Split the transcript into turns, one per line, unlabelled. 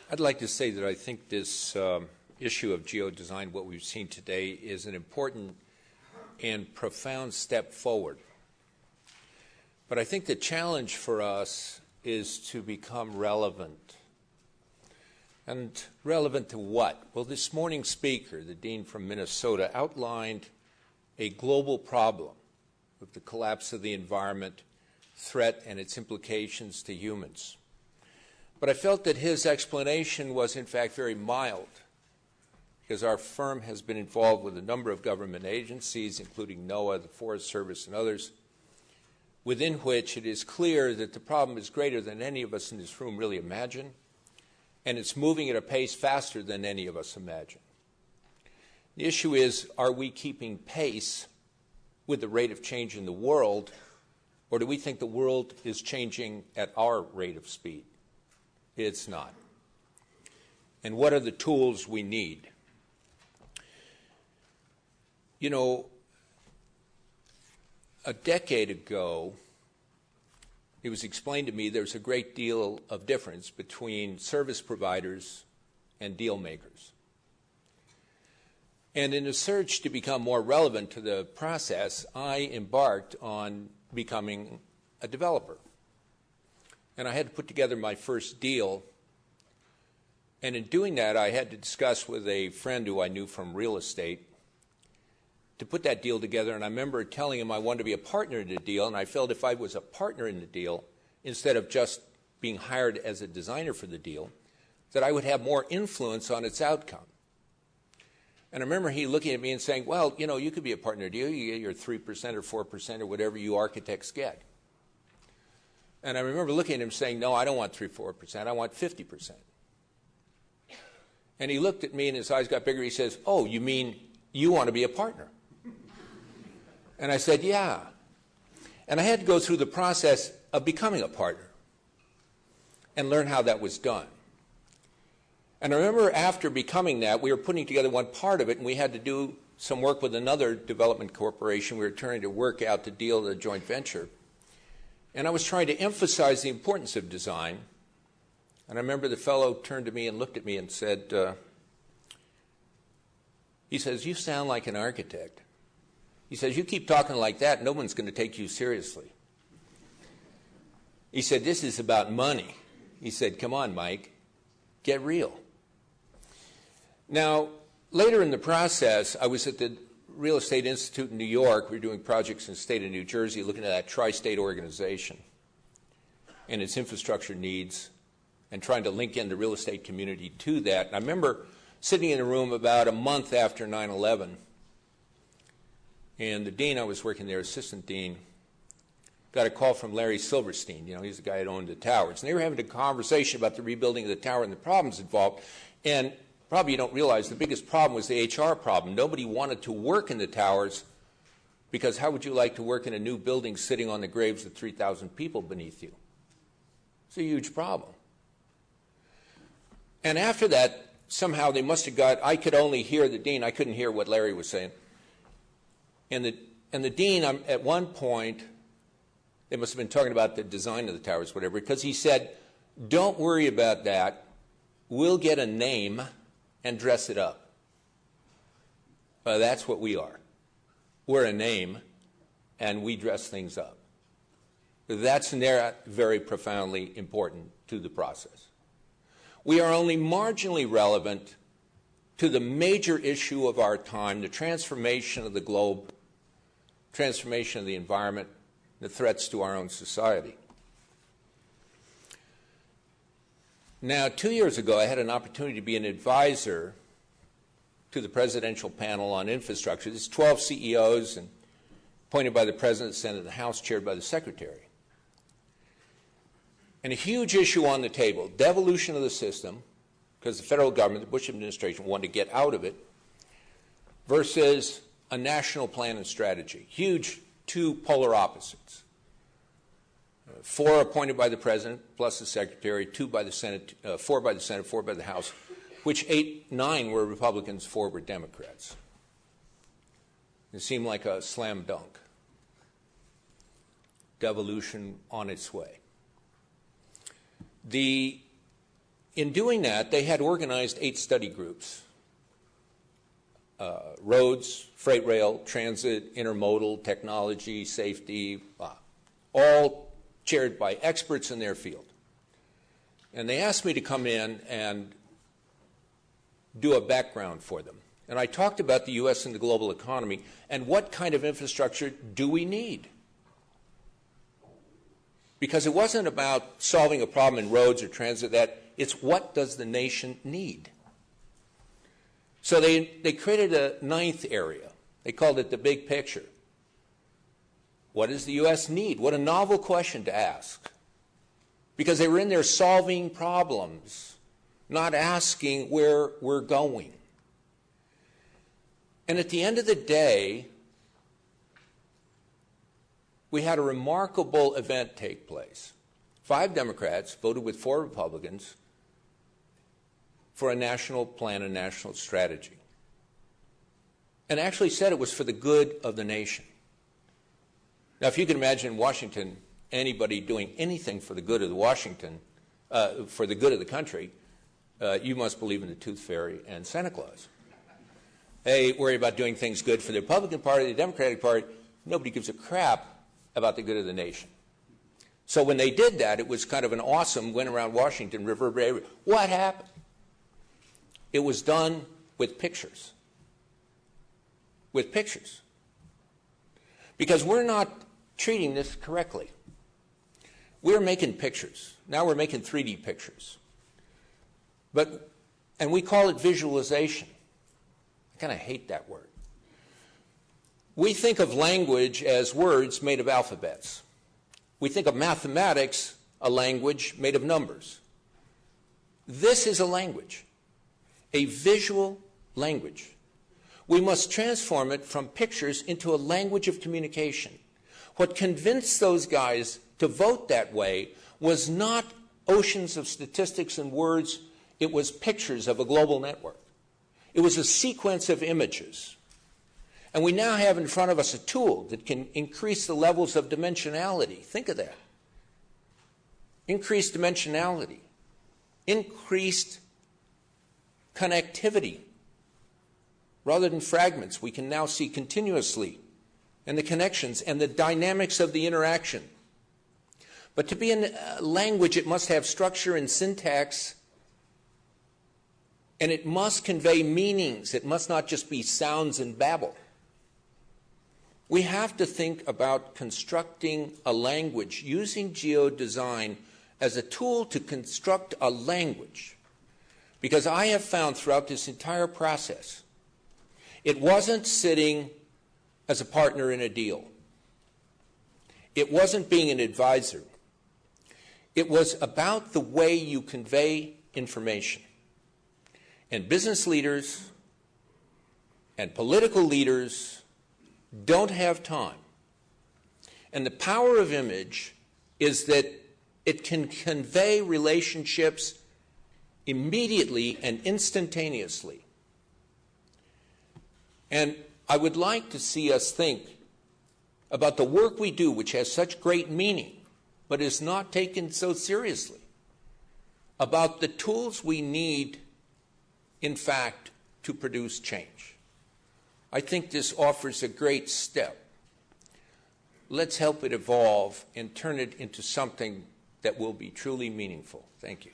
I'd like to say that I think this issue of geodesign, what we've seen today, is an important and profound step forward. But I think the challenge for us is to become relevant. And relevant to what? Well, this morning's speaker, the dean from Minnesota, outlined a global problem with the collapse of the environment, threat, and its implications to humans. But I felt that his explanation was, in fact, very mild, because our firm has been involved with a number of government agencies, including NOAA, the Forest Service, and others, within which it is clear that the problem is greater than any of us in this room really imagine, and it's moving at a pace faster than any of us imagine. The issue is, are we keeping pace with the rate of change in the world, or do we think the world is changing at our rate of speed? It's not. And what are the tools we need? You know, a decade ago, it was explained to me there's a great deal of difference between service providers and deal makers. And in a search to become more relevant to the process, I embarked on becoming a developer. And I had to put together my first deal. And in doing that, I had to discuss with a friend who I knew from real estate to put that deal together. And I remember telling him I wanted to be a partner in the deal, and I felt if I was a partner in the deal, instead of just being hired as a designer for the deal, that I would have more influence on its outcome. And I remember he looking at me and saying, well, you know, you could be a partner in a deal. You get your 3% or 4% or whatever you architects get. And I remember looking at him saying, no, I don't want 3%, 4%. I want 50%. And he looked at me and his eyes got bigger. He says, oh, you mean you want to be a partner? And I said, yeah. And I had to go through the process of becoming a partner and learn how that was done. And I remember after becoming that, we were putting together one part of it, and we had to do some work with another development corporation. We were trying to work out the deal, the joint venture. And I was trying to emphasize the importance of design. And I remember the fellow turned to me and looked at me and said, he says, you sound like an architect. He says, you keep talking like that, no one's going to take you seriously. He said, this is about money. He said, come on, Mike, get real. Now, later in the process, I was at the Real Estate Institute in New York. We were doing projects in the state of New Jersey, looking at that tri-state organization and its infrastructure needs and trying to link in the real estate community to that. And I remember sitting in a room about a month after 9/11, and the dean I was working there, assistant dean, got a call from Larry Silverstein. You know, he's the guy that owned the towers. And they were having a conversation about the rebuilding of the tower and the problems involved. And probably you don't realize the biggest problem was the HR problem. Nobody wanted to work in the towers because how would you like to work in a new building sitting on the graves of 3,000 people beneath you? It's a huge problem. And after that, somehow they must have got, I could only hear the dean. I couldn't hear what Larry was saying. And the dean, at one point, they must have been talking about the design of the towers, whatever, because he said, don't worry about that. We'll get a name and dress it up. Well, that's what we are. We're a name, and we dress things up. That's very profoundly important to the process. We are only marginally relevant to the major issue of our time, the transformation of the globe, transformation of the environment, the threats to our own society. Now, 2 years ago, I had an opportunity to be an advisor to the presidential panel on infrastructure. There's 12 CEOs and appointed by the President, the Senate, and the House, chaired by the Secretary. And a huge issue on the table, devolution of the system, because the federal government, the Bush administration, wanted to get out of it, versus a national plan and strategy. Huge two polar opposites. 4 appointed by the President, plus the Secretary, 2 by the Senate, 4 by the Senate, 4 by the House, which 9 were Republicans, 4 were Democrats. It seemed like a slam dunk. Devolution on its way. The in doing that, they had organized 8 study groups. Roads, freight rail, transit, intermodal, technology, safety, all chaired by experts in their field. And they asked me to come in and do a background for them. And I talked about the U.S. and the global economy and what kind of infrastructure do we need? Because it wasn't about solving a problem in roads or transit, it's what does the nation need? So they created a 9th area. They called it the big picture. What does the U.S. need? What a novel question to ask. Because they were in there solving problems, not asking where we're going. And at the end of the day, we had a remarkable event take place. 5 Democrats voted with 4 Republicans for a national plan, a national strategy, and actually said it was for the good of the nation. Now, if you can imagine in Washington anybody doing anything for the good of for the good of the country, you must believe in the Tooth Fairy and Santa Claus. They worry about doing things good for the Republican Party, the Democratic Party. Nobody gives a crap about the good of the nation. So when they did that, it was kind of an awesome, went around Washington, reverberated. What happened? It was done with pictures. With pictures. Because we're not treating this correctly. We're making pictures. Now we're making 3D pictures. And we call it visualization. I kind of hate that word. We think of language as words made of alphabets. We think of mathematics, a language made of numbers. This is a language, a visual language. We must transform it from pictures into a language of communication. What convinced those guys to vote that way was not oceans of statistics and words, it was pictures of a global network. It was a sequence of images. And we now have in front of us a tool that can increase the levels of dimensionality. Think of that. Increased dimensionality. Increased connectivity. Rather than fragments, we can now see continuously and the connections and the dynamics of the interaction. But to be in language, it must have structure and syntax, and it must convey meanings. It must not just be sounds and babble. We have to think about constructing a language using GeoDesign as a tool to construct a language. Because I have found throughout this entire process, it wasn't sitting as a partner in a deal. It wasn't being an advisor. It was about the way you convey information. And business leaders and political leaders don't have time. And the power of image is that it can convey relationships immediately and instantaneously. And I would like to see us think about the work we do, which has such great meaning, but is not taken so seriously, about the tools we need, in fact, to produce change. I think this offers a great step. Let's help it evolve and turn it into something that will be truly meaningful. Thank you.